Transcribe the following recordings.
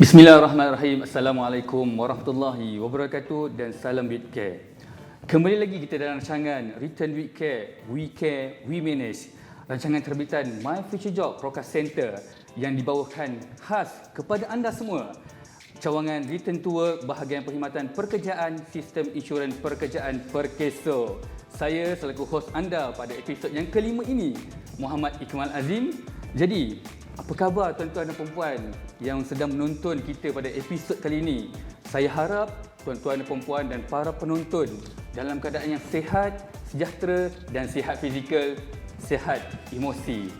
Bismillahirrahmanirrahim. Assalamualaikum warahmatullahi wabarakatuh dan salam with care. Kembali lagi kita dalam rancangan Return with Care, We Care, We Manage. Rancangan terbitan My Future Job Procast Center yang dibawakan khas kepada anda semua. Cawangan Return to Work bahagian perkhidmatan pekerjaan Sistem Insurans Pekerjaan Perkeso. Saya selaku hos anda pada episod yang kelima ini, Muhammad Ikmal Azim. Jadi, apa khabar tuan-tuan dan puan-puan yang sedang menonton kita pada episod kali ini? Saya harap tuan-tuan dan puan-puan dan para penonton dalam keadaan yang sihat, sejahtera dan sihat fizikal, sihat emosi.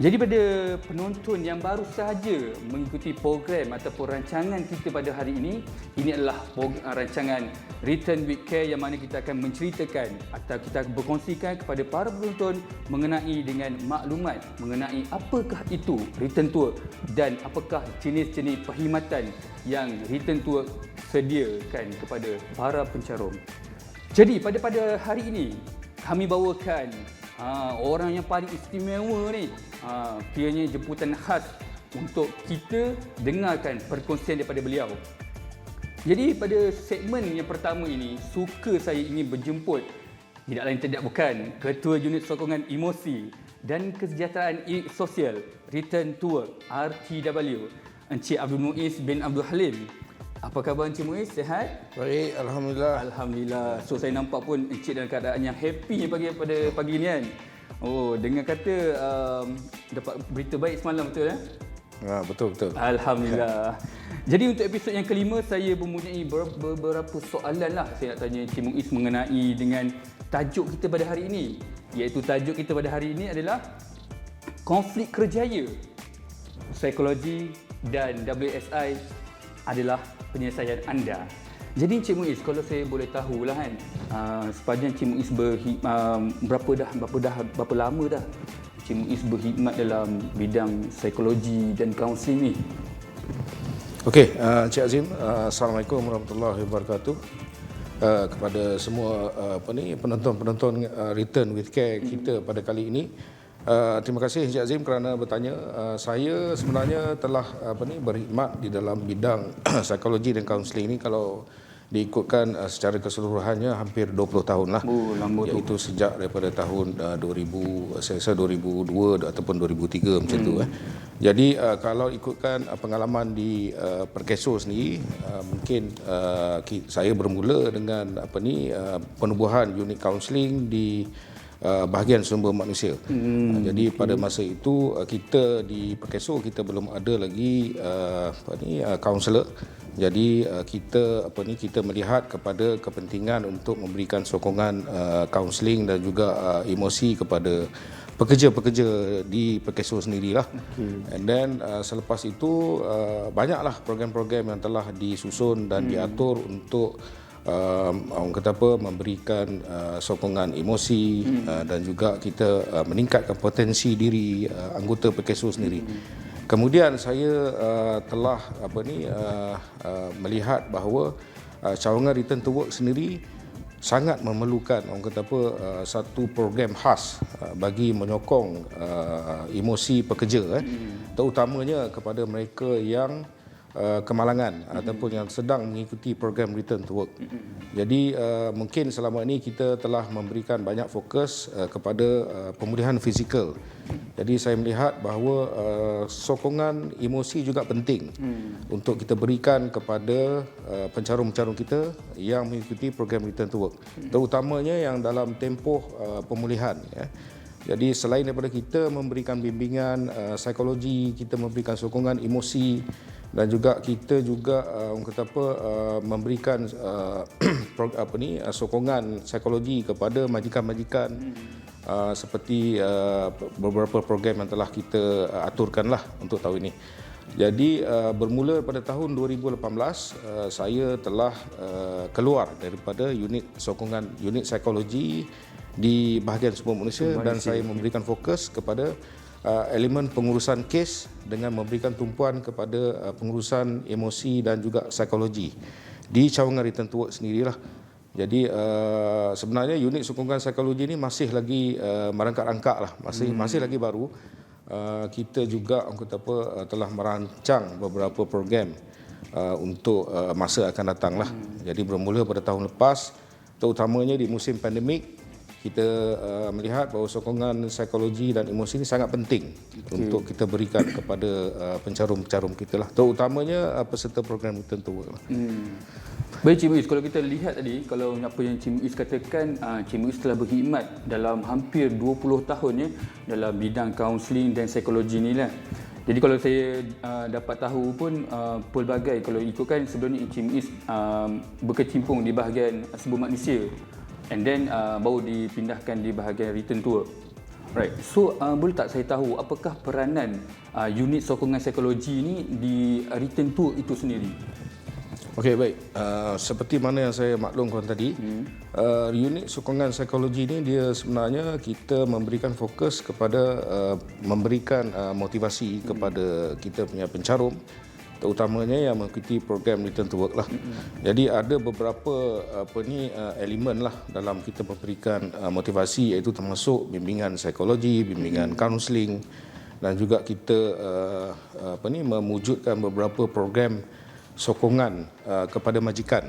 Jadi pada penonton yang baru sahaja mengikuti program ataupun rancangan kita pada hari ini adalah rancangan Return with Care yang mana kita akan menceritakan atau kita berkongsikan kepada para penonton mengenai dengan maklumat mengenai apakah itu Return to Work dan apakah jenis-jenis perkhidmatan yang Return to Work sediakan kepada para pencarum. Jadi pada hari ini kami bawakan orang yang paling istimewa ni, kiranya jemputan khas untuk kita dengarkan perkongsian daripada beliau. Jadi pada segmen yang pertama ini, suka saya ingin berjemput tidak lain tidak bukan Ketua Unit Sokongan Emosi dan Kesejahteraan Sosial Return to Work RTW, Encik Abdul Muiz bin Abdul Halim. Apa khabar Encik Muiz? Sihat? Baik, Alhamdulillah. Alhamdulillah. So saya nampak pun Encik dalam keadaan yang happy pada pagi ni kan. Oh, dengar kata dapat berita baik semalam, betul eh? Betul. Alhamdulillah. Jadi untuk episod yang kelima, saya mempunyai beberapa soalan lah saya nak tanya Encik Muiz mengenai dengan tajuk kita pada hari ini. Iaitu tajuk kita pada hari ini adalah konflik kerjaya, psikologi dan WSI adalah penyelesaian anda. Jadi Encik Muiz, kalau saya boleh tahulah kan, sepanjang Encik Muiz berapa lama dah Encik Muiz berkhidmat dalam bidang psikologi dan kaunseling ni? Okey, Encik Azim, Assalamualaikum warahmatullahi wabarakatuh. Kepada semua penonton-penonton Return with Care kita pada kali ini, terima kasih Encik Azim kerana bertanya. Saya sebenarnya telah berkhidmat di dalam bidang psikologi dan kaunseling ini kalau diikutkan secara keseluruhannya hampir 20 tahun lah. Lama tu. Iaitu sejak daripada tahun 2000, saya rasa 2002 ataupun 2003 macam tu. Jadi kalau ikutkan pengalaman di Perkeso sendiri, mungkin saya bermula dengan penubuhan unit kaunseling di bahagian sumber manusia. Jadi pada masa itu kita di Perkeso kita belum ada lagi kaunselor. Jadi kita melihat kepada kepentingan untuk memberikan sokongan kaunseling dan juga emosi kepada pekerja-pekerja di Perkeso sendirilah. And then selepas itu banyaklah program-program yang telah disusun dan diatur untuk memberikan sokongan emosi dan juga kita meningkatkan potensi diri anggota Perkeso sendiri. Kemudian saya telah melihat bahawa cawangan Return to Work sendiri sangat memerlukan satu program khas bagi menyokong emosi pekerja, terutamanya kepada mereka yang kemalangan ataupun yang sedang mengikuti program Return to Work. Jadi mungkin selama ini kita telah memberikan banyak fokus kepada pemulihan fizikal. Jadi saya melihat bahawa sokongan emosi juga penting untuk kita berikan kepada pencarum-pencarum kita yang mengikuti program Return to Work, terutamanya yang dalam tempoh pemulihan. Jadi selain daripada kita memberikan bimbingan psikologi, kita memberikan sokongan emosi dan juga kita juga memberikan sokongan psikologi kepada majikan-majikan seperti beberapa program yang telah kita aturkanlah untuk tahun ini. Jadi bermula pada tahun 2018 saya telah keluar daripada unit psikologi di bahagian sumber manusia dan saya memberikan fokus kepada elemen pengurusan kes dengan memberikan tumpuan kepada pengurusan emosi dan juga psikologi di cawangan Return to Work sendirilah. Jadi sebenarnya unit sokongan psikologi ini masih lagi merangkak-rangkak lah, masih lagi baru. Kita juga telah merancang beberapa program untuk masa akan datang lah. Jadi bermula pada tahun lepas, terutamanya di musim pandemik, kita melihat bahawa sokongan psikologi dan emosi ini sangat penting untuk kita berikan kepada pencarum-pencarum kita lah, terutamanya peserta program Return to Work lah. Baik Cik Muiz, kalau kita lihat tadi, kalau apa yang Cik Muiz katakan, Cik Muiz telah berkhidmat dalam hampir 20 tahun ya dalam bidang kaunseling dan psikologi ni lah. Jadi kalau saya dapat tahu pun pelbagai, kalau ikutkan sebelum ni Cik Muiz berkecimpung di bahagian sumber manusia, and then baru dipindahkan di bahagian Return to Work. Right. So boleh tak saya tahu apakah peranan unit sokongan psikologi ni di Return to Work itu sendiri? Okey, baik. Seperti mana yang saya maklumkan tadi, unit sokongan psikologi ini dia sebenarnya kita memberikan fokus kepada memberikan motivasi kepada kita punya pencarum, terutamanya yang mengikuti program Return to Work lah. Jadi ada beberapa elemen lah dalam kita memberikan motivasi, iaitu termasuk bimbingan psikologi, bimbingan kaunseling, dan juga kita memwujudkan beberapa program sokongan kepada majikan.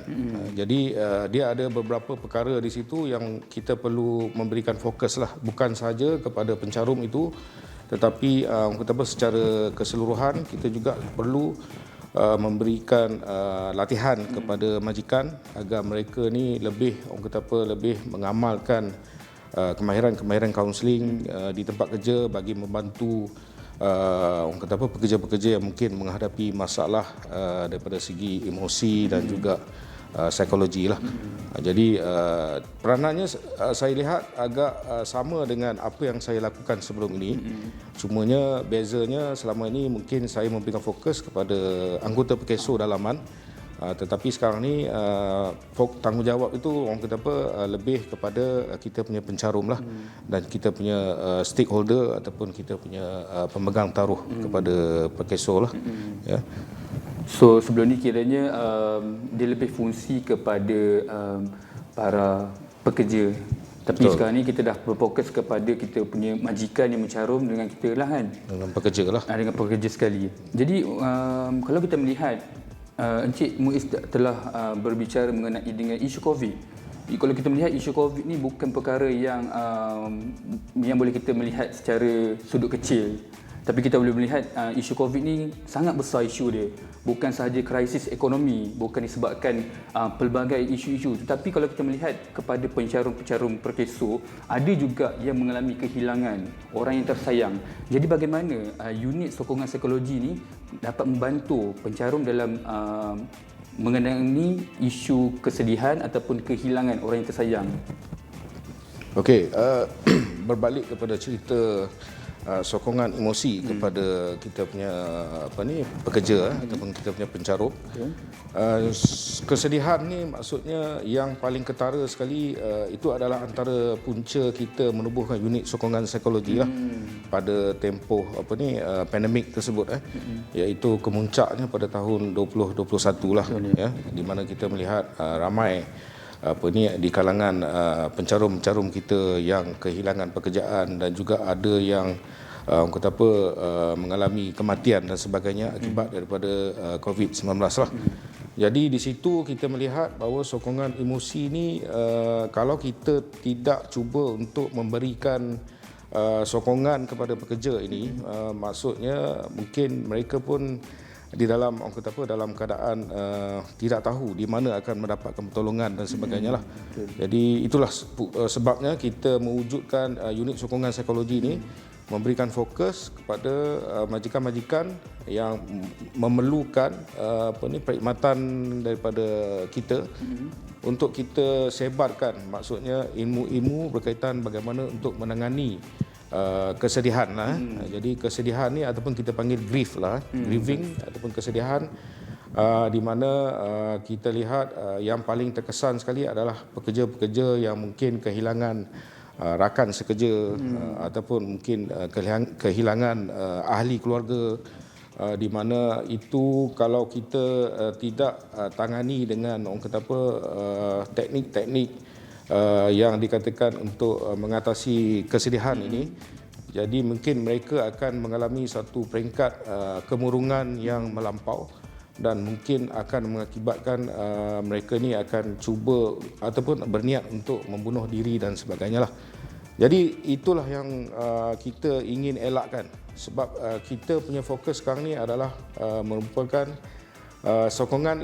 Jadi dia ada beberapa perkara di situ yang kita perlu memberikan fokus lah, bukan sahaja kepada pencarum itu, tetapi secara keseluruhan kita juga perlu memberikan latihan kepada majikan agar mereka ni lebih lebih mengamalkan kemahiran-kemahiran kaunseling di tempat kerja bagi membantu pekerja-pekerja yang mungkin menghadapi masalah daripada segi emosi dan juga psikologi lah. Jadi peranannya saya lihat agak sama dengan apa yang saya lakukan sebelum ini. Cumanya bezanya selama ini mungkin saya memberikan fokus kepada anggota PKSO dalaman. Tetapi sekarang ni tanggungjawab itu lebih kepada kita punya pencarum lah, dan kita punya stakeholder ataupun kita punya pemegang taruh kepada PKSO lah. Ya. So sebelum ni kiranya dia lebih fungsi kepada para pekerja. Tapi betul, sekarang ni kita dah berfokus kepada kita punya majikan yang mencarum dengan kita lah kan. Dengan pekerja lah. Dengan pekerja sekali. Jadi kalau kita melihat Encik Muiz telah berbicara mengenai dengan isu COVID. Kalau kita melihat isu COVID ni bukan perkara yang boleh kita melihat secara sudut kecil. Tapi kita boleh melihat isu COVID ni sangat besar isu dia. Bukan sahaja krisis ekonomi, bukan disebabkan pelbagai isu-isu. Tetapi kalau kita melihat kepada pencarum-pencarum PKSO, ada juga yang mengalami kehilangan orang yang tersayang. Jadi bagaimana unit sokongan psikologi ni dapat membantu pencarum dalam mengenai isu kesedihan ataupun kehilangan orang yang tersayang? Okey, berbalik kepada cerita sokongan emosi kepada kita punya pekerja ataupun kita punya pencarum. Kesedihan ni maksudnya yang paling ketara sekali itu adalah antara punca kita menubuhkan unit sokongan psikologi lah pada tempoh pandemik tersebut, iaitu kemuncaknya pada tahun 2021 lah, ya, di mana kita melihat ramai di kalangan pencarum-pencarum kita yang kehilangan pekerjaan dan juga ada yang mengalami kematian dan sebagainya akibat daripada COVID-19 lah. Jadi di situ kita melihat bahawa sokongan emosi ni kalau kita tidak cuba untuk memberikan sokongan kepada pekerja ini, maksudnya mungkin mereka pun di dalam dalam keadaan tidak tahu di mana akan mendapatkan pertolongan dan sebagainya lah. Jadi itulah sebabnya kita mewujudkan unit sokongan psikologi ini, memberikan fokus kepada majikan-majikan yang memerlukan perkhidmatan daripada kita untuk kita sebarkan, maksudnya ilmu-ilmu berkaitan bagaimana untuk menangani kesedihan lah. Jadi kesedihan ni ataupun kita panggil grief lah, grieving ataupun kesedihan, di mana kita lihat yang paling terkesan sekali adalah pekerja-pekerja yang mungkin kehilangan rakan sekerja ataupun mungkin kehilangan ahli keluarga, di mana itu kalau kita tidak tangani dengan teknik-teknik yang dikatakan untuk mengatasi kesedihan ini, jadi mungkin mereka akan mengalami satu peringkat kemurungan yang melampau, dan mungkin akan mengakibatkan mereka ni akan cuba ataupun berniat untuk membunuh diri dan sebagainya lah. Jadi itulah yang kita ingin elakkan, sebab kita punya fokus sekarang ni adalah merupakan sokongan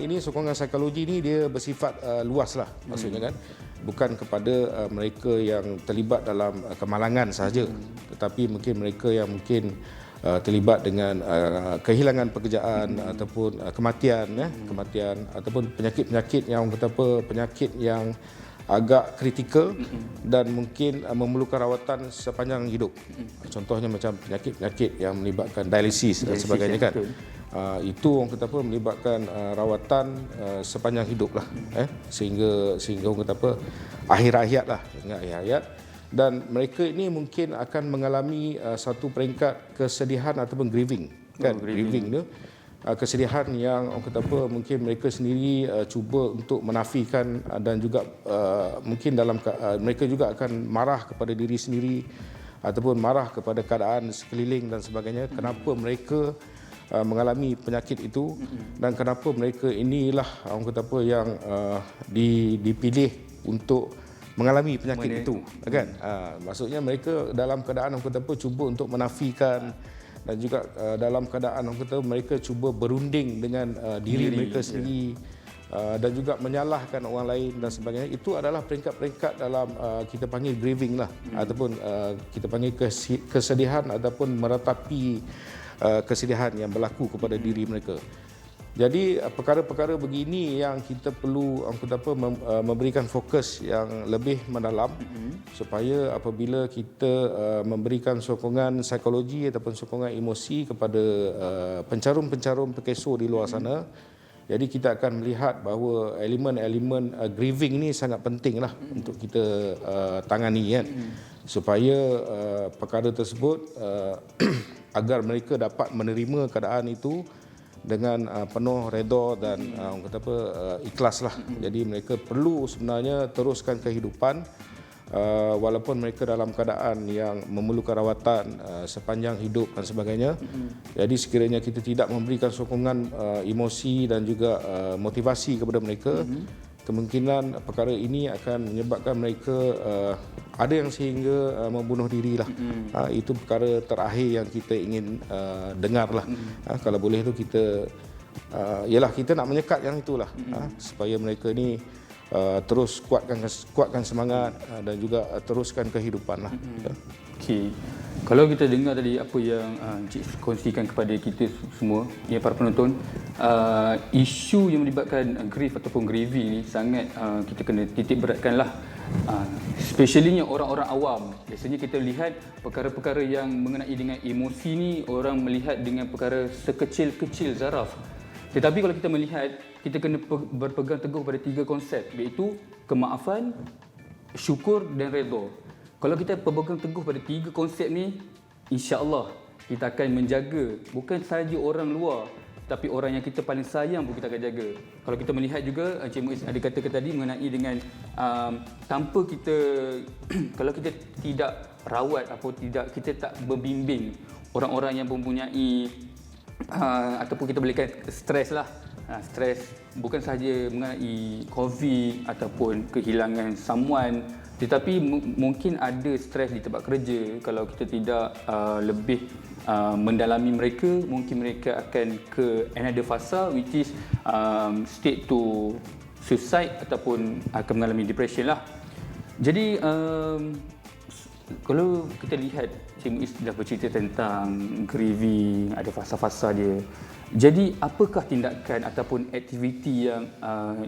psikologi ni dia bersifat luas lah, maksudnya kan, bukan kepada mereka yang terlibat dalam kemalangan sahaja, tetapi mungkin mereka yang mungkin terlibat dengan kehilangan pekerjaan ataupun kematian ataupun penyakit-penyakit yang orang kata apa, penyakit yang agak kritikal dan mungkin memerlukan rawatan sepanjang hidup. Contohnya macam penyakit-penyakit yang melibatkan dialisis dan sebagainya kan. Itu orang kata apa, melibatkan rawatan sepanjang hidup lah, sehingga orang kata apa, akhir hayat. Dan mereka ini mungkin akan mengalami satu peringkat kesedihan ataupun grieving kan. Grieving tu kesedihan yang orang kata apa, mungkin mereka sendiri cuba untuk menafikan, dan juga mungkin mereka juga akan marah kepada diri sendiri ataupun marah kepada keadaan sekeliling dan sebagainya, kenapa mereka mengalami penyakit itu dan kenapa mereka inilah orang kata apa yang dipilih untuk mengalami penyakit itu kan. Maksudnya mereka dalam keadaan orang kata apa, cuba untuk menafikan, dan juga dalam keadaan orang kata mereka cuba berunding dengan diri mereka sendiri, dan juga menyalahkan orang lain dan sebagainya. Itu adalah peringkat-peringkat dalam kita panggil grieving lah, ataupun kita panggil kesedihan ataupun meratapi kesedihan yang berlaku kepada diri mereka. Jadi perkara-perkara begini yang kita perlu memberikan fokus yang lebih mendalam, supaya apabila kita memberikan sokongan psikologi ataupun sokongan emosi kepada pencarum-pencarum pekeso di luar sana, jadi kita akan melihat bahawa elemen-elemen grieving ni sangat penting lah untuk kita tangani kan, supaya perkara tersebut agar mereka dapat menerima keadaan itu dengan penuh redha dan orang kata apa, ikhlas lah. Jadi mereka perlu sebenarnya teruskan kehidupan walaupun mereka dalam keadaan yang memerlukan rawatan sepanjang hidup dan sebagainya. Jadi sekiranya kita tidak memberikan sokongan emosi dan juga motivasi kepada mereka, kemungkinan perkara ini akan menyebabkan mereka ada yang sehingga membunuh diri lah. Itu perkara terakhir yang kita ingin dengar lah. Kalau boleh tu kita kita nak menyekat yang itulah, supaya mereka ni terus kuatkan semangat dan juga teruskan kehidupan lah. Okey. Kalau kita dengar tadi apa yang Encik kongsikan kepada kita semua, ya para penonton, isu yang melibatkan grief ataupun grieving ni sangat kita kena titik beratkan lah. Especially orang-orang awam. Biasanya kita lihat perkara-perkara yang mengenai dengan emosi ni, orang melihat dengan perkara sekecil-kecil zaraf. Tetapi kalau kita melihat, kita kena berpegang teguh pada 3 konsep, iaitu kemaafan, syukur dan redha. Kalau kita berpegang teguh pada 3 konsep ni, insya-Allah kita akan menjaga bukan sahaja orang luar, tapi orang yang kita paling sayang pun kita akan jaga. Kalau kita melihat juga, Encik Muiz ada katakan tadi mengenai dengan tanpa kita kalau kita tidak rawat atau kita tak membimbing orang-orang yang mempunyai ataupun kita boleh kata stres lah. Stres bukan sahaja mengenai COVID ataupun kehilangan someone, tetapi mungkin ada stres di tempat kerja. Kalau kita tidak lebih mendalami mereka, mungkin mereka akan ke another fasa, which is state to suicide ataupun akan mengalami depression lah. Jadi kalau kita lihat Cik Muiz dah bercerita tentang grieving, ada fasa-fasa dia. Jadi apakah tindakan ataupun aktiviti yang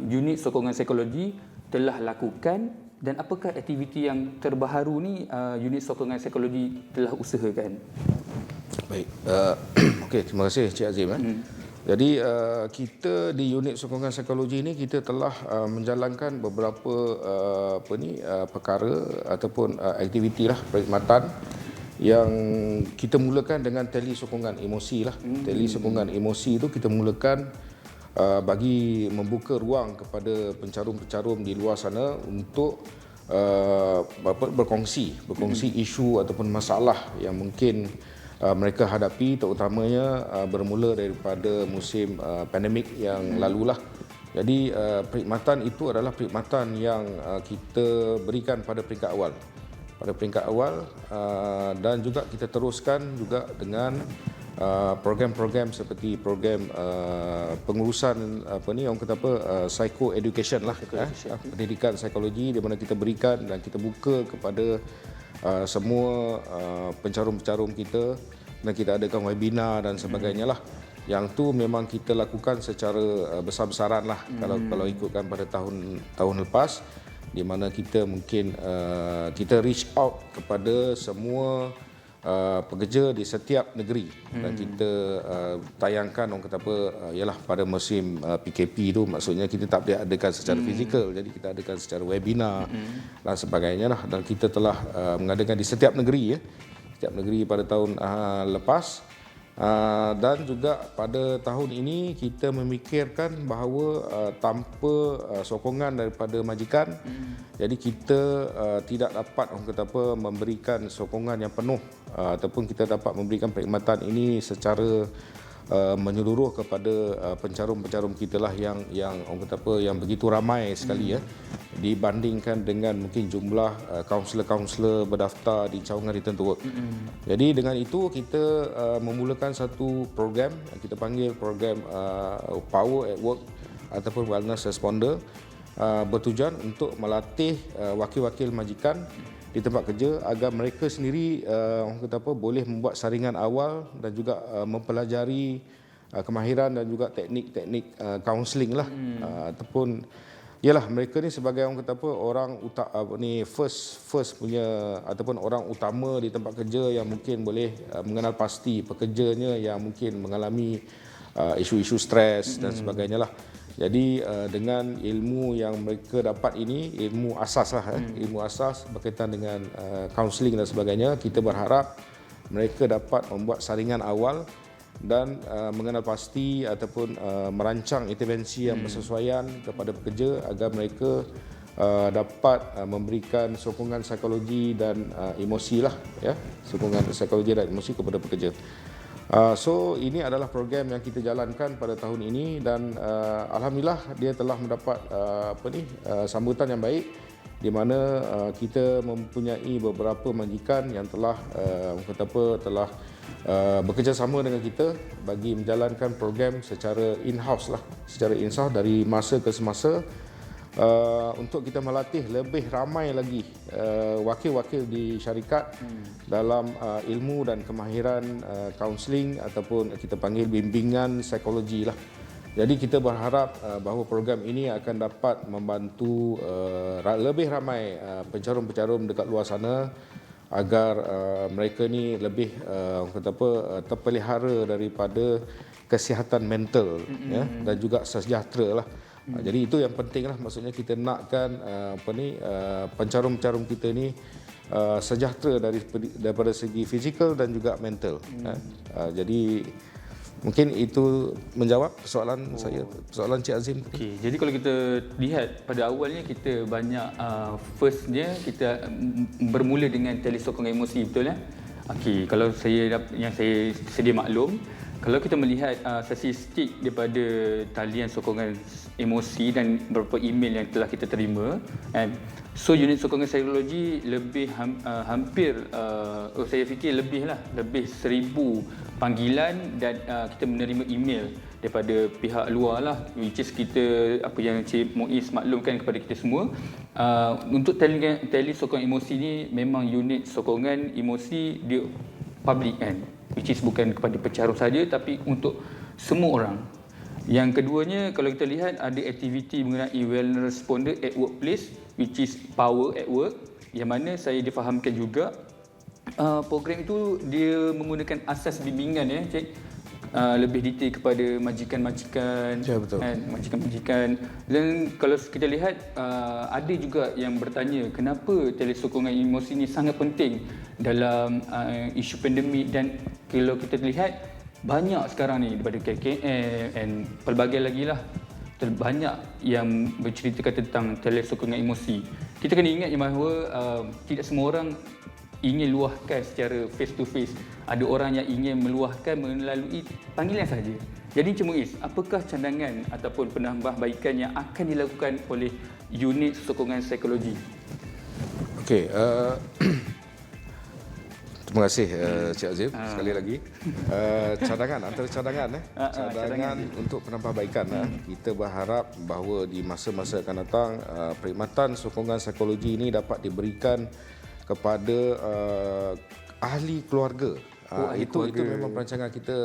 unit sokongan psikologi telah lakukan, dan apakah aktiviti yang terbaru ni unit sokongan psikologi telah usahakan? Baik, okey, terima kasih Cik Azim. Jadi kita di unit sokongan psikologi ini kita telah menjalankan beberapa perkara ataupun aktiviti lah, perkhidmatan yang kita mulakan dengan teli sokongan emosi lah. Teli sokongan emosi itu kita mulakan bagi membuka ruang kepada pencarum-pencarum di luar sana untuk berkongsi isu ataupun masalah yang mungkin mereka hadapi, terutamanya bermula daripada musim pandemik yang lalulah. Jadi perkhidmatan itu adalah perkhidmatan yang kita berikan pada peringkat awal. Dan juga kita teruskan juga dengan program-program seperti program pengurusan orang kata psycho education lah, pendidikan psikologi, di mana kita berikan dan kita buka kepada semua pencarum-pencarum kita, dan kita adakan webinar dan sebagainya lah. Yang tu memang kita lakukan secara besar-besaran lah kalau ikutkan pada tahun lepas, di mana kita mungkin kita reach out kepada semua pekerja di setiap negeri, dan kita tayangkan orang kata ialah pada musim PKP tu, maksudnya kita tak boleh adakan secara fizikal, jadi kita adakan secara webinar dan sebagainya lah, dan kita telah mengadakan di setiap negeri pada tahun lepas. Dan juga pada tahun ini kita memikirkan bahawa tanpa sokongan daripada majikan, jadi kita tidak dapat memberikan sokongan yang penuh, ataupun kita dapat memberikan perkhidmatan ini secara menyeluruh kepada pencarum-pencarum kita lah yang yang begitu ramai sekali, dibandingkan dengan mungkin jumlah kaunselor-kaunselor berdaftar di cawangan return to work. Jadi dengan itu kita memulakan satu program yang kita panggil program Power at Work ataupun Wellness Responder, bertujuan untuk melatih wakil-wakil majikan di tempat kerja agar mereka sendiri boleh membuat saringan awal dan juga mempelajari kemahiran dan juga teknik-teknik kaunseling lah, ataupun yalah mereka ni sebagai orang first punya ataupun orang utama di tempat kerja yang mungkin boleh mengenal pasti pekerjanya yang mungkin mengalami isu-isu stres dan sebagainya lah. Jadi dengan ilmu yang mereka dapat ini, ilmu asas lah, ilmu asas berkaitan dengan kaunseling dan sebagainya, kita berharap mereka dapat membuat saringan awal dan mengenal pasti ataupun merancang intervensi yang bersesuaian kepada pekerja agar mereka dapat memberikan sokongan psikologi dan emosi lah, sokongan psikologi dan emosi kepada pekerja. So ini adalah program yang kita jalankan pada tahun ini, dan alhamdulillah dia telah mendapat sambutan yang baik, di mana kita mempunyai beberapa majikan yang telah telah bekerjasama dengan kita bagi menjalankan program secara in-house dari masa ke semasa, untuk kita melatih lebih ramai lagi wakil-wakil di syarikat dalam ilmu dan kemahiran kaunseling ataupun kita panggil bimbingan psikologi lah. Jadi kita berharap bahawa program ini akan dapat membantu lebih ramai pencarum-pencarum dekat luar sana agar mereka ni lebih terpelihara daripada kesihatan mental, dan juga sejahtera lah. Jadi itu yang penting lah, maksudnya kita nakkan pencarum-pencarum kita ni sejahtera daripada segi fizikal dan juga mental. Jadi mungkin itu menjawab persoalan saya, persoalan Cik Azim. Okay. Jadi kalau kita lihat pada awalnya kita banyak firstnya kita bermula dengan telesokongan emosi, betul ya? Okey, kalau saya sedia maklum, kalau kita melihat statistik daripada talian sokongan emosi dan beberapa email yang telah kita terima, so unit sokongan psikologi lebih hampir saya fikir lebih 1,000 panggilan, dan kita menerima email daripada pihak luar lah, which is kita apa yang Cik Muiz maklumkan kepada kita semua. Untuk tele sokongan emosi ni memang unit sokongan emosi dia public kan, which is bukan kepada pencarum saja tapi untuk semua orang. Yang keduanya, kalau kita lihat ada aktiviti mengenai wellness responder at workplace, which is power at work, yang mana saya difahamkan juga program itu dia menggunakan asas bimbingan Cik, lebih detail kepada majikan-majikan, majikan-majikan. Dan kalau kita lihat ada juga yang bertanya kenapa telesokongan emosi ini sangat penting dalam isu pandemik, dan kalau kita lihat banyak sekarang ni daripada KKM dan pelbagai lagi lah, banyak yang berceritakan tentang telesokongan emosi. Kita kena ingat bahawa tidak semua orang ingin luahkan secara face to face, ada orang yang ingin meluahkan melalui panggilan sahaja. Jadi Encik Muiz, apakah cadangan ataupun penambahbaikan yang akan dilakukan oleh unit sokongan psikologi? Okey, terima kasih Cik Azim sekali lagi. Antara cadangan untuk penambahbaikan. Kita berharap bahawa di masa-masa akan datang perkhidmatan sokongan psikologi ini dapat diberikan kepada ahli keluarga. Itu memang perancangan kita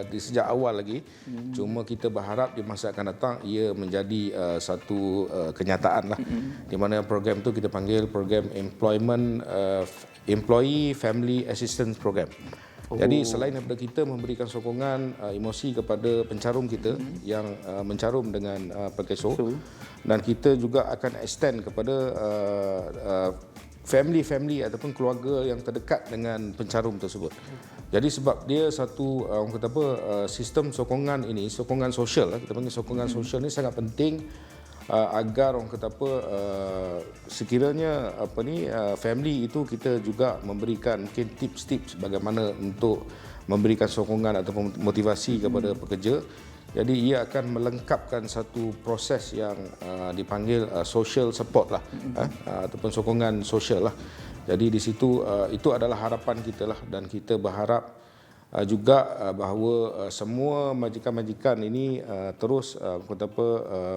di sejak awal lagi. Cuma kita berharap di masa akan datang ia menjadi satu kenyataan lah. Di mana program itu kita panggil program Employee Family Assistance Program. Jadi selain daripada kita memberikan sokongan emosi kepada pencarum kita yang mencarum dengan Perkeso, dan kita juga akan extend kepada family ataupun keluarga yang terdekat dengan pencarum tersebut. Jadi sebab dia satu orang kata apa, sistem sokongan ini, sokongan sosial, kita panggil sokongan sosial ni sangat penting agar orang kata apa, sekiranya family itu kita juga memberikan mungkin tips-tips bagaimana untuk memberikan sokongan ataupun motivasi kepada pekerja. Jadi ia akan melengkapkan satu proses yang dipanggil social support lah, ataupun sokongan sosial lah. Jadi di situ itu adalah harapan kita lah, dan kita berharap juga bahawa semua majikan-majikan ini terus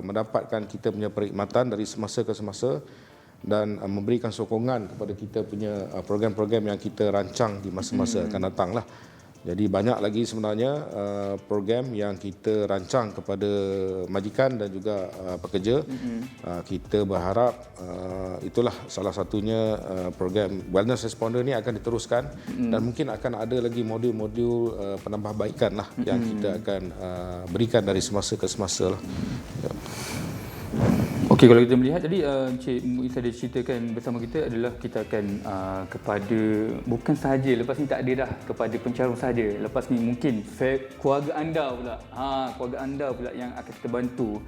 mendapatkan kita punya perkhidmatan dari semasa ke semasa dan memberikan sokongan kepada kita punya program-program yang kita rancang di masa-masa akan datang lah. Jadi banyak lagi sebenarnya program yang kita rancang kepada majikan dan juga pekerja. Kita berharap itulah salah satunya program Wellness Responder ni akan diteruskan, dan mungkin akan ada lagi modul-modul penambahbaikan lah yang kita akan berikan dari semasa ke semasa lah. Ya. Okey, kalau kita melihat tadi Encik Muiz ada ceritakan bersama kita adalah kita akan kepada bukan sahaja lepas ni tak ada dah kepada pencarum sahaja. Lepas ni mungkin keluarga anda pula. Keluarga anda pula yang akan kita bantu.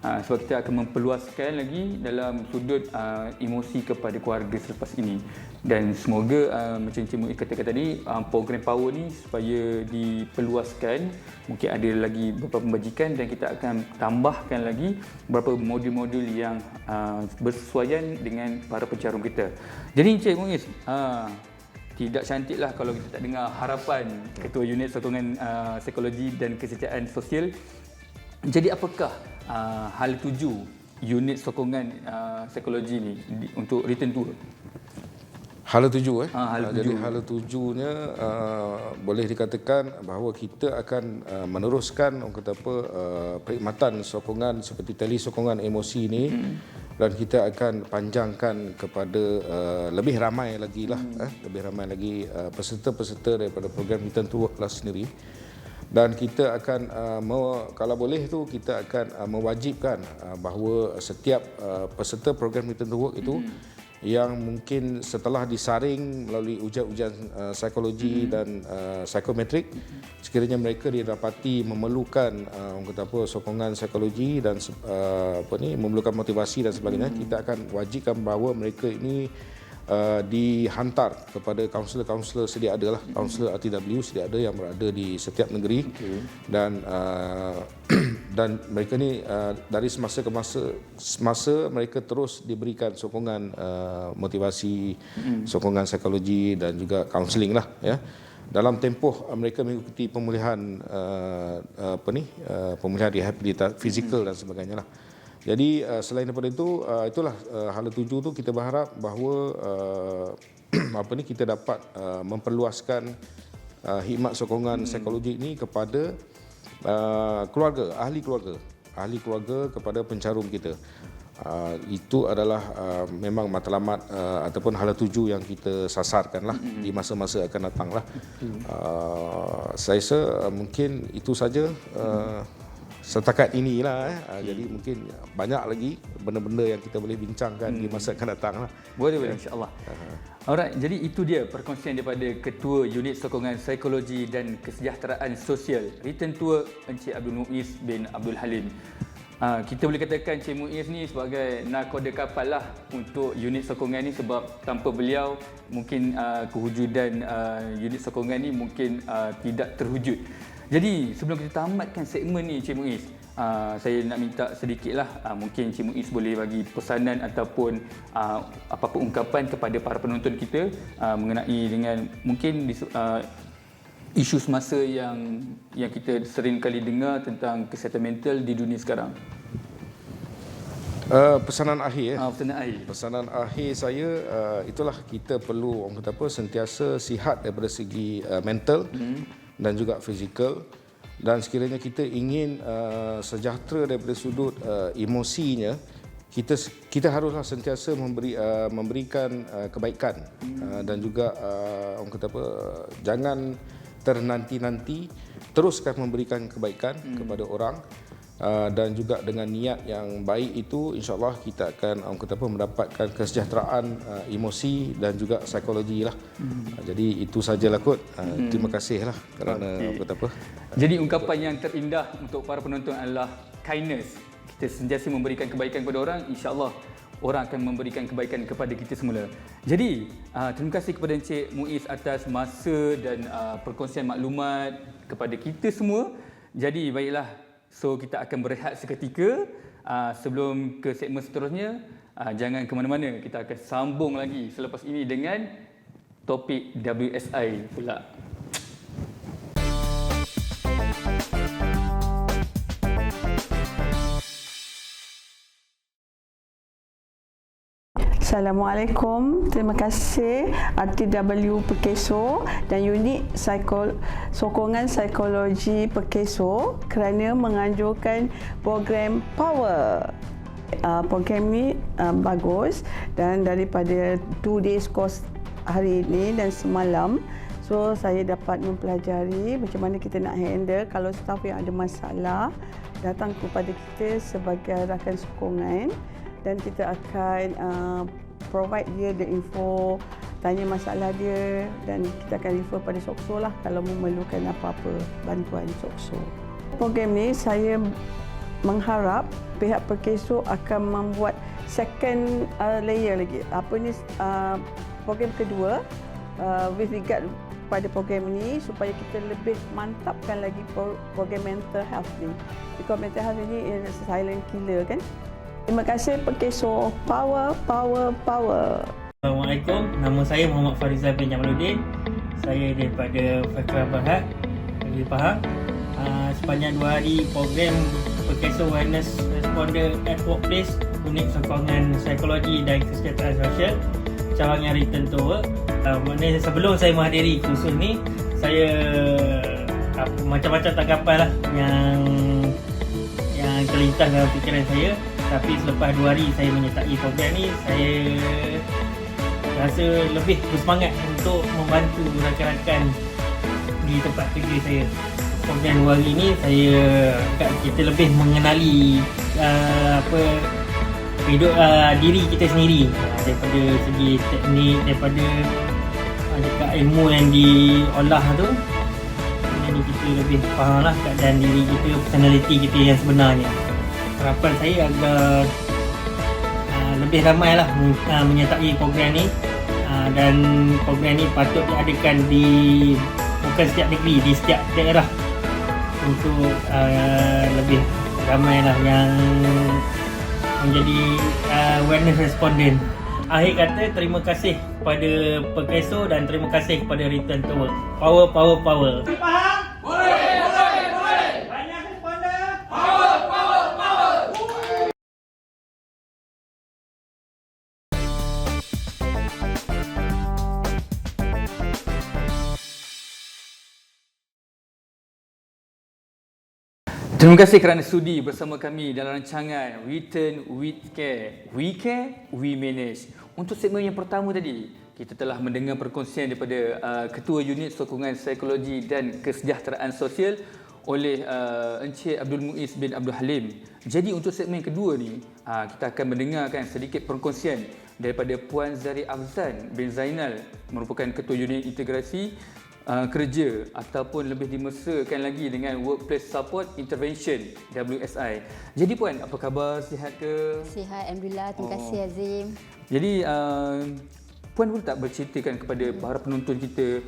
Sebab kita akan memperluaskan lagi dalam sudut emosi kepada keluarga selepas ini. Dan semoga macam Encik Muiz katakan tadi, program Power ni supaya diperluaskan. Mungkin ada lagi beberapa pembajikan dan kita akan tambahkan lagi beberapa modul-modul yang bersesuaian dengan para pencarum kita. Jadi Encik Muiz, tidak cantiklah kalau kita tak dengar harapan Ketua Unit Sokongan Psikologi dan Kesejahteraan Sosial. Jadi apakah hala tuju unit sokongan psikologi ni untuk return tour? Hala tuju Jadi hala tujunya boleh dikatakan bahawa kita akan meneruskan orang kata apa, perkhidmatan sokongan seperti tali sokongan emosi ini, dan kita akan panjangkan kepada lebih ramai lagi lah, lebih ramai lagi peserta-peserta daripada program return to work lah sendiri. Dan kita akan kalau boleh tu kita akan mewajibkan bahawa setiap peserta program return to work itu yang mungkin setelah disaring melalui ujian-ujian psikologi dan psikometrik, sekiranya mereka didapati memerlukan orang kata apa, sokongan psikologi dan memerlukan motivasi dan sebagainya, kita akan wajibkan bahawa mereka ini dihantar kepada kaunselor-kaunselor sedia ada lah, kaunselor RTW sedia ada yang berada di setiap negeri. Dan mereka ni dari semasa ke semasa mereka terus diberikan sokongan motivasi, sokongan psikologi dan juga kaunseling lah, ya. Dalam tempoh mereka mengikuti pemulihan pemulihan rehabilitasi fizikal dan sebagainya lah. Jadi selain daripada itu, itulah hala tuju tu kita berharap bahawa kita dapat memperluaskan khidmat sokongan psikologi ini kepada keluarga, ahli keluarga kepada pencarum kita. Itu adalah memang matlamat ataupun hala tuju yang kita sasarkan lah di masa-masa akan datang lah. Saya rasa mungkin itu saja setakat inilah. Jadi mungkin banyak lagi benda-benda yang kita boleh bincangkan di masa akan datang lah. Boleh insya-Allah. Alright, jadi itu dia perkongsian daripada Ketua Unit Sokongan Psikologi dan Kesejahteraan Sosial Return Tour Encik Abdul Muiz bin Abdul Halim. Kita boleh katakan Cik Muiz ni sebagai nakoda kapal lah untuk unit sokongan ni, sebab tanpa beliau mungkin kewujudan unit sokongan ni mungkin tidak terwujud. Jadi sebelum kita tamatkan segmen ni Cik Muiz, saya nak minta sedikit lah, mungkin Cik Muiz boleh bagi pesanan ataupun apa-apa ungkapan kepada para penonton kita mengenai dengan mungkin isu semasa yang kita sering kali dengar tentang kesihatan mental di dunia sekarang. Pesanan akhir Pesanan akhir. Pesanan akhir saya itulah, kita perlu orang kata apa, sentiasa sihat daripada segi mental dan juga fizikal, dan sekiranya kita ingin sejahtera daripada sudut emosinya, kita haruslah sentiasa memberikan kebaikan dan juga orang kata apa, jangan ternanti-nanti, teruskan memberikan kebaikan kepada orang, dan juga dengan niat yang baik itu, insya-Allah kita akan orang kata apa, mendapatkan kesejahteraan emosi dan juga psikologi lah. Jadi itu sajalah kot. Terima kasih lah kerana orang kata apa. Jadi ungkapan yang terindah untuk para penonton adalah kindness. Kita sentiasa memberikan kebaikan kepada orang, insya-Allah orang akan memberikan kebaikan kepada kita semula. Jadi, terima kasih kepada Encik Muiz atas masa dan perkongsian maklumat kepada kita semua. Jadi, baiklah. So, kita akan berehat seketika. Sebelum ke segmen seterusnya, jangan ke mana-mana. Kita akan sambung lagi selepas ini dengan topik WSI pula. Assalamualaikum. Terima kasih RTW Perkeso dan unit sokongan psikologi Perkeso kerana menganjurkan program Power. Program ni bagus, dan daripada 2 days course hari ini dan semalam, so saya dapat mempelajari macam mana kita nak handle kalau staff yang ada masalah datang kepada kita sebagai rakan sokongan, dan kita akan provide dia the info, tanya masalah dia, dan kita akan refer pada SOKSO lah kalau memerlukan apa-apa bantuan SOKSO. Program ni saya mengharap pihak Perkeso akan membuat second layer lagi. Program kedua with regard pada program ini, supaya kita lebih mantapkan lagi program mental health ni. Because mental health ini is a silent killer kan. Terima kasih Perkeso. Power, power, power. Assalamualaikum. Nama saya Muhammad Farizal bin Jamaluddin. Saya daripada Fakir Berhad, Negeri Pahang. Sepanjang 2 hari program Perkeso Wellness Responder at Workplace, unit sokongan psikologi dan kesejahteraan sosial, cawangan return to work. Sebelum saya menghadiri kursus ni, saya macam-macam tanggapan lah yang terlintas dalam fikiran saya. Tapi selepas 2 hari saya menyertai program ni, saya rasa lebih bersemangat untuk membantu rakan-rakan di tempat kerja saya. Program 2 hari ni kita lebih mengenali diri kita sendiri, daripada segi teknik, daripada ilmu yang diolah tu. Jadi kita lebih faham lah keadaan diri kita, personality kita yang sebenarnya. Harapan saya agar lebih ramai lah menyertai program ni, dan program ni patut diadakan bukan setiap negeri, di setiap daerah, untuk lebih ramai lah yang menjadi wellness respondent. Akhir kata, terima kasih kepada Perkeso dan terima kasih kepada Return to Work. Power, power, power. Faham? Boleh. Banyak responder. Power. Terima kasih kerana sudi bersama kami dalam rancangan Return with Care. We care, we manage. Untuk segmen yang pertama tadi, kita telah mendengar perkongsian daripada Ketua Unit Sokongan Psikologi dan Kesejahteraan Sosial oleh Encik Abdul Muiz bin Abdul Halim. Jadi untuk segmen kedua ni, kita akan mendengarkan sedikit perkongsian daripada Puan Zari Afzan bin Zainal, merupakan Ketua Unit Integrasi kerja ataupun lebih dimesrakan lagi dengan Workplace Support Intervention WSI. Jadi Puan, apa khabar? Sihat ke? Sihat, alhamdulillah. Terima kasih Azim. Jadi Puan boleh tak berceritakan kepada para penonton kita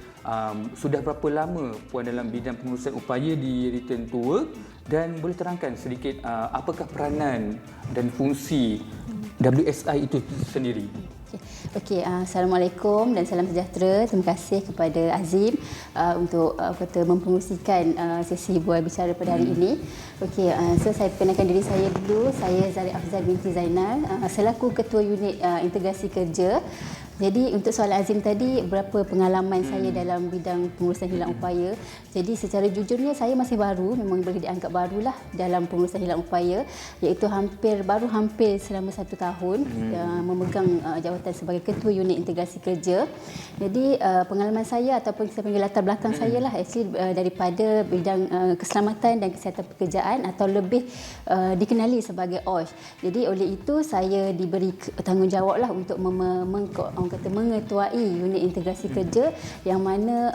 sudah berapa lama Puan dalam bidang pengurusan upaya di Return to Work, dan boleh terangkan sedikit apakah peranan dan fungsi WSI itu sendiri? Okey, Assalamualaikum dan salam sejahtera. Terima kasih kepada Azim untuk mempromosikan sesi bual bicara pada hari ini. Okey, so saya perkenalkan diri saya dulu. Saya Zari Afzal binti Zainal, selaku Ketua Unit Integrasi Kerja. Jadi untuk soalan Azim tadi, berapa pengalaman saya dalam bidang pengurusan hilang upaya. Jadi secara jujurnya saya masih baru, memang boleh dianggap barulah dalam pengurusan hilang upaya, iaitu hampir selama 1 tahun memegang jawatan sebagai Ketua Unit Integrasi Kerja. Jadi pengalaman saya ataupun saya panggil latar belakang saya lah actually daripada bidang keselamatan dan kesihatan pekerjaan, atau lebih dikenali sebagai OSH. Jadi oleh itu saya diberi tanggungjawab lah untuk mengetuai unit integrasi kerja, yang mana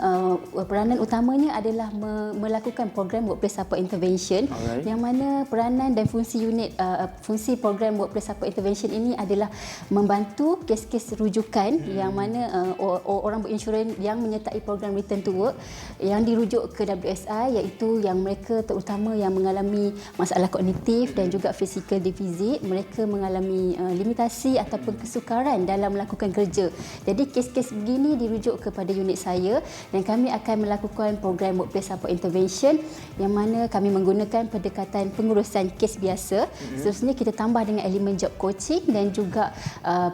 peranan utamanya adalah melakukan program Workplace Support Intervention. Alright. Yang mana peranan dan fungsi program Workplace Support Intervention ini adalah membantu kes-kes rujukan yang mana orang berinsurans yang menyertai program Return to Work yang dirujuk ke WSI, iaitu yang mereka terutama yang mengalami masalah kognitif dan juga physical deficit, mereka mengalami limitasi ataupun kesukaran dalam melakukan kerja. Jadi kes-kes begini dirujuk kepada unit saya, dan kami akan melakukan program Workplace Support Intervention yang mana kami menggunakan pendekatan pengurusan kes biasa. Seterusnya kita tambah dengan elemen job coaching dan juga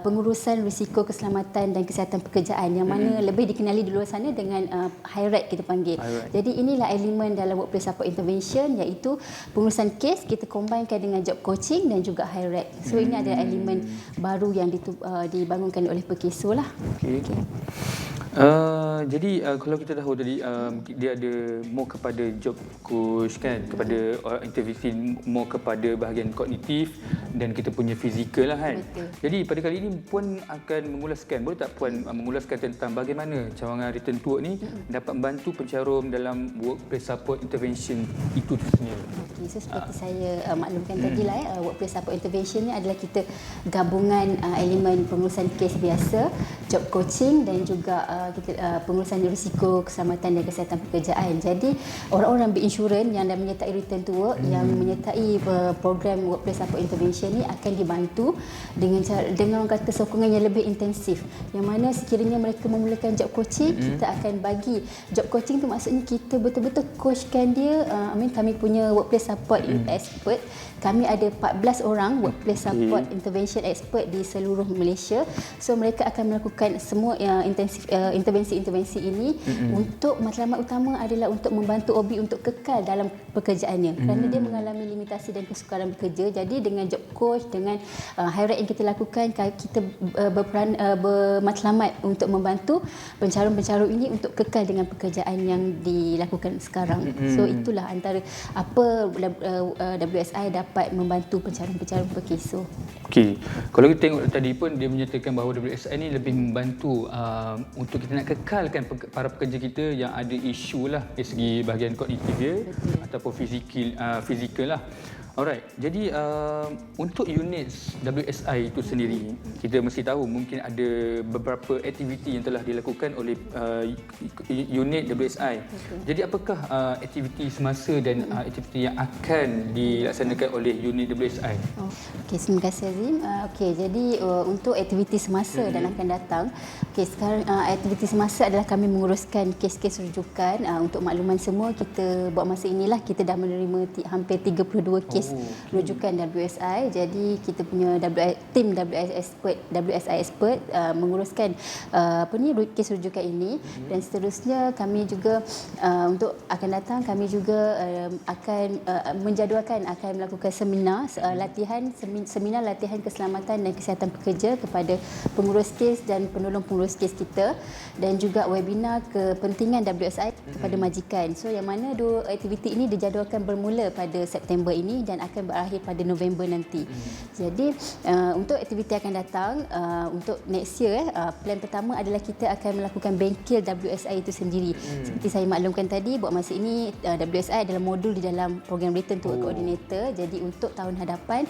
pengurusan risiko keselamatan dan kesihatan pekerjaan, yang mana lebih dikenali di luar sana dengan HIRAT kita panggil. Jadi inilah elemen dalam Workplace Support Intervention, iaitu pengurusan kes kita combinekan dengan job coaching dan juga HIRAT. So ini adalah elemen baru yang dibangunkan oleh Perkeso lah. Okey. Jadi kalau kita tahu tadi dia ada more kepada job coach kan, kepada intervensi more kepada bahagian kognitif dan kita punya fizikal lah kan. Betul. Jadi pada kali ini Puan akan mengulaskan, boleh tak Puan mengulaskan tentang bagaimana cawangan Return to Work ni dapat membantu pencarum dalam Workplace Support Intervention itu sendiri? Okey, so seperti saya maklumkan tadi lah, Workplace Support Intervention ni adalah kita gabungan elemen pengurusan kes biasa, job coaching dan juga pengurusan risiko keselamatan dan kesihatan pekerjaan. Jadi orang-orang berinsurans yang dah menyertai Return to Work, yang menyertai program Workplace Support Intervention ni akan dibantu dengan orang kata sokongan yang lebih intensif, yang mana sekiranya mereka memulakan job coaching, kita akan bagi job coaching tu, maksudnya kita betul-betul coachkan dia. Kami punya Workplace Support expert, kami ada 14 orang Workplace Support Intervention expert di seluruh Malaysia. So mereka akan melakukan semua intervensi ini untuk matlamat utama adalah untuk membantu OB untuk kekal dalam pekerjaannya, kerana dia mengalami limitasi dan kesukaran bekerja. Jadi dengan job coach, dengan HIRAT yang kita lakukan, kita bermatlamat untuk membantu pencarum-pencarum ini untuk kekal dengan pekerjaan yang dilakukan sekarang. So itulah antara apa WSI dapat membantu pencarum-pencarum Perkeso. Okey. Kalau kita tengok tadi pun dia menyatakan bahawa WSI ni lebih membantu untuk kita nak kekalkan para pekerja kita yang ada isu lah dari segi bahagian kognitif dia ataupun fizikal lah. Alright, jadi untuk unit WSI itu sendiri, kita mesti tahu mungkin ada beberapa aktiviti yang telah dilakukan oleh unit WSI. Jadi apakah aktiviti semasa dan aktiviti yang akan dilaksanakan oleh unit WSI? Okey, terima kasih Azim. Okey, jadi untuk aktiviti semasa dan akan datang, sekarang aktiviti semasa adalah kami menguruskan kes-kes rujukan. Untuk makluman semua, kita buat masa inilah kita dah menerima hampir 32 kes rujukan WSI. Jadi kita punya tim WSI expert menguruskan kes rujukan ini, dan seterusnya kami juga untuk akan datang kami juga akan menjadualkan akan melakukan seminar latihan keselamatan dan kesihatan pekerja kepada pengurus kes dan penolong pengurus kes kita, dan juga webinar kepentingan WSI kepada majikan. So yang mana dua aktiviti ini dijadualkan bermula pada September ini dan akan berakhir pada November nanti. Jadi untuk aktiviti akan datang untuk next year, plan pertama adalah kita akan melakukan bengkel WSI itu sendiri. Seperti saya maklumkan tadi, buat masa ini WSI adalah modul di dalam program Return to Work Coordinator. Jadi untuk tahun hadapan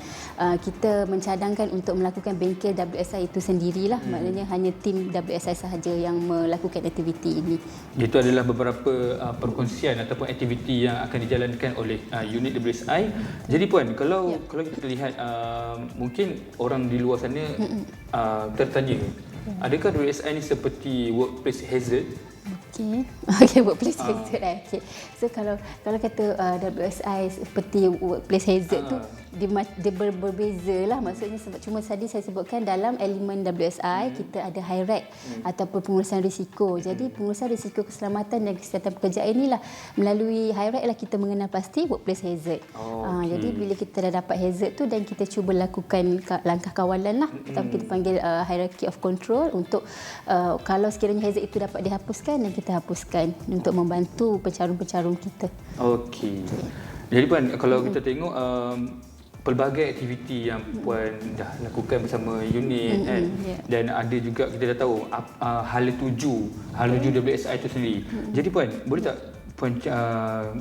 kita mencadangkan untuk melakukan bengkel WSI itu sendirilah. Maknanya hanya tim WSI sahaja yang melakukan aktiviti ini. Itu adalah beberapa perkongsian ataupun aktiviti yang akan dijalankan oleh unit WSI. Jadi Puan, kalau kita lihat mungkin orang di luar sana tertanya, adakah WSI ni seperti workplace hazard? Okey, workplace hazard. Okey. So kalau kata WSI seperti workplace hazard tu dia berbeza lah. Maksudnya sebab cuma tadi saya sebutkan dalam elemen WSI kita ada high-rate ataupun pengurusan risiko. Jadi pengurusan risiko keselamatan dan kesihatan pekerjaan inilah melalui high-rate lah kita mengenal pasti workplace hazard. Jadi bila kita dah dapat hazard tu dan kita cuba lakukan langkah kawalan lah, atau kita panggil hierarchy of control untuk kalau sekiranya hazard itu dapat dihapuskan dan kita hapuskan untuk membantu pencarum-pencarum kita. Okey. Jadi Puan, kalau kita tengok pelbagai aktiviti yang Puan dah lakukan bersama unit kan, dan ada juga kita dah tahu hala tuju WSI itu sendiri. Jadi Puan, boleh tak Puan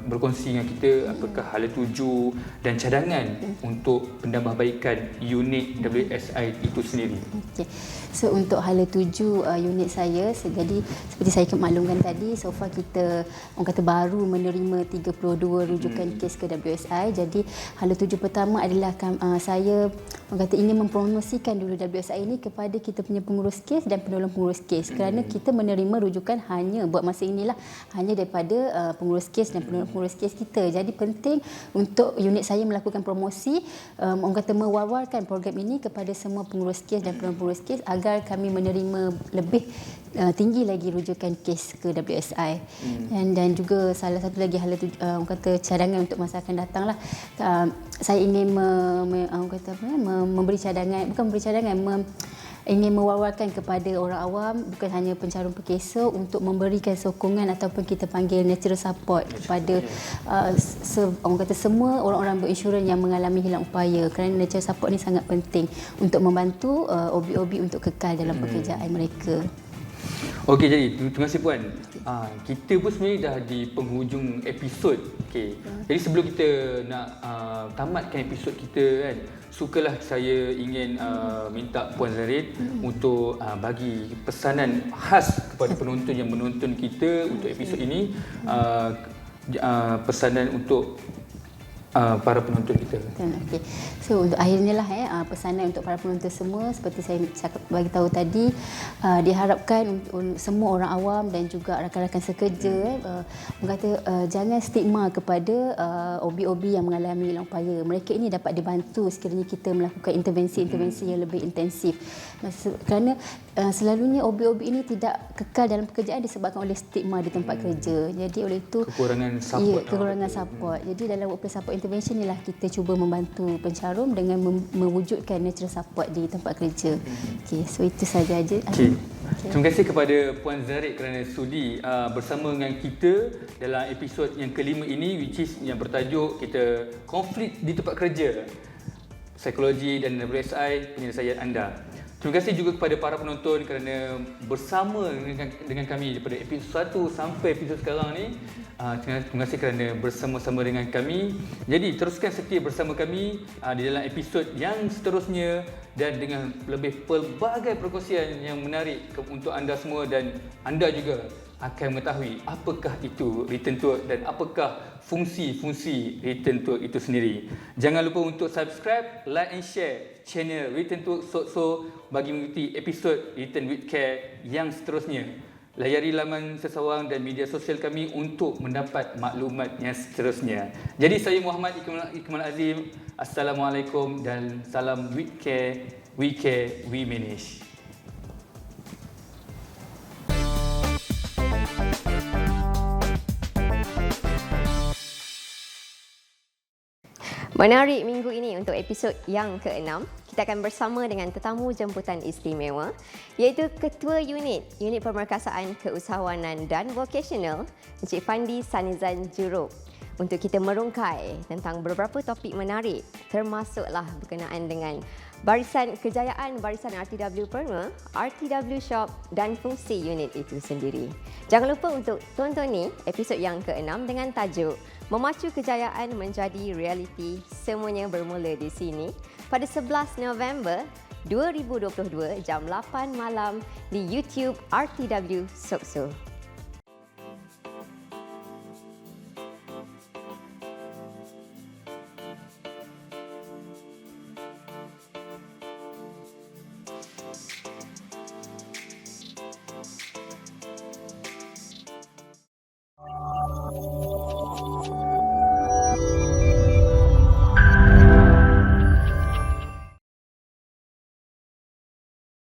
berkongsi dengan kita apakah hala tuju dan cadangan untuk pendambahbaikan unit WSI itu sendiri? Okey. So untuk hala tuju unit saya, jadi seperti saya maklumkan tadi, so far kita orang kata baru menerima 32 rujukan kes ke WSI. Jadi hala tuju pertama adalah saya orang kata ingin mempromosikan dulu WSI ini kepada kita punya pengurus kes dan penolong pengurus kes, kerana kita menerima rujukan hanya buat masa inilah hanya daripada pengurus kes dan penolong pengurus kes kita. Jadi penting untuk unit saya melakukan promosi, orang kata mewawarkan program ini kepada semua pengurus kes dan penolong pengurus kes agar kami menerima lebih tinggi lagi rujukan kes ke WSI. Dan juga salah satu lagi hala orang kata cadangan untuk masa akan datanglah, saya ingin memberi cadangan, bukan memberi cadangan, ingin mewawarkan kepada orang awam, bukan hanya pencarum pekesa, untuk memberikan sokongan ataupun kita panggil natural support kepada orang kata semua orang-orang berinsurans yang mengalami hilang upaya, kerana natural support ni sangat penting untuk membantu OB-OB untuk kekal dalam pekerjaan mereka. Okey, jadi terima kasih Puan. Kita pun sebenarnya dah di penghujung episod. Okey. Jadi sebelum kita nak tamatkan episod kita kan, sukalah saya ingin minta Puan Zarin untuk bagi pesanan khas kepada penonton yang menonton kita untuk episod ini, pesanan untuk para penonton kita. Okey. So untuk akhirnya lah pesanan untuk para penonton semua, seperti saya cakap bagi tahu tadi, diharapkan untuk semua orang awam dan juga rakan-rakan sekerja kata jangan stigma kepada OB-OB yang mengalami hilang upaya. Mereka ini dapat dibantu sekiranya kita melakukan intervensi-intervensi yang lebih intensif. Kerana selalunya OB-OB ini tidak kekal dalam pekerjaan disebabkan oleh stigma di tempat kerja. Jadi oleh itu kekurangan support. Kekurangan support. Jadi dalam workplace support intervention inilah kita cuba membantu pencarum dengan mewujudkan natural support di tempat kerja. Okey, so itu saja aja. Okay. Terima kasih kepada Puan Zarin kerana sudi bersama dengan kita dalam episod yang kelima ini, which is yang bertajuk kita konflik di tempat kerja, psikologi dan WSI penyelesaian anda. Terima kasih juga kepada para penonton kerana bersama dengan kami daripada episod 1 sampai episod sekarang ni. Terima kasih kerana bersama-sama dengan kami. Jadi teruskan setia bersama kami di dalam episod yang seterusnya dan dengan lebih pelbagai perkongsian yang menarik untuk anda semua, dan anda juga akan mengetahui apakah itu Return to Work dan apakah fungsi-fungsi Return to Work itu sendiri. Jangan lupa untuk subscribe, like and share channel Return to Work SOTSO bagi mengikuti episod Return with Care yang seterusnya. Layari laman sesawang dan media sosial kami untuk mendapat maklumat yang seterusnya. Jadi saya Muhammad Ikmal Azim. Assalamualaikum dan salam with care, we manage. Menarik minggu ini untuk episod yang ke-6. Kita akan bersama dengan tetamu jemputan istimewa, iaitu Ketua Unit Pemerkasaan Keusahawanan dan Vocational, Encik Fandi Sanizan Jurub. untuk kita merungkai tentang beberapa topik menarik termasuklah berkenaan dengan barisan kejayaan barisan RTW-Preneur, RTW Shop dan fungsi unit itu sendiri. Jangan lupa untuk tonton episod yang ke-6 dengan tajuk Memacu Kejayaan Menjadi Realiti. Semuanya bermula di sini pada 11 November 2022 jam 8 malam di YouTube RTW Sokso.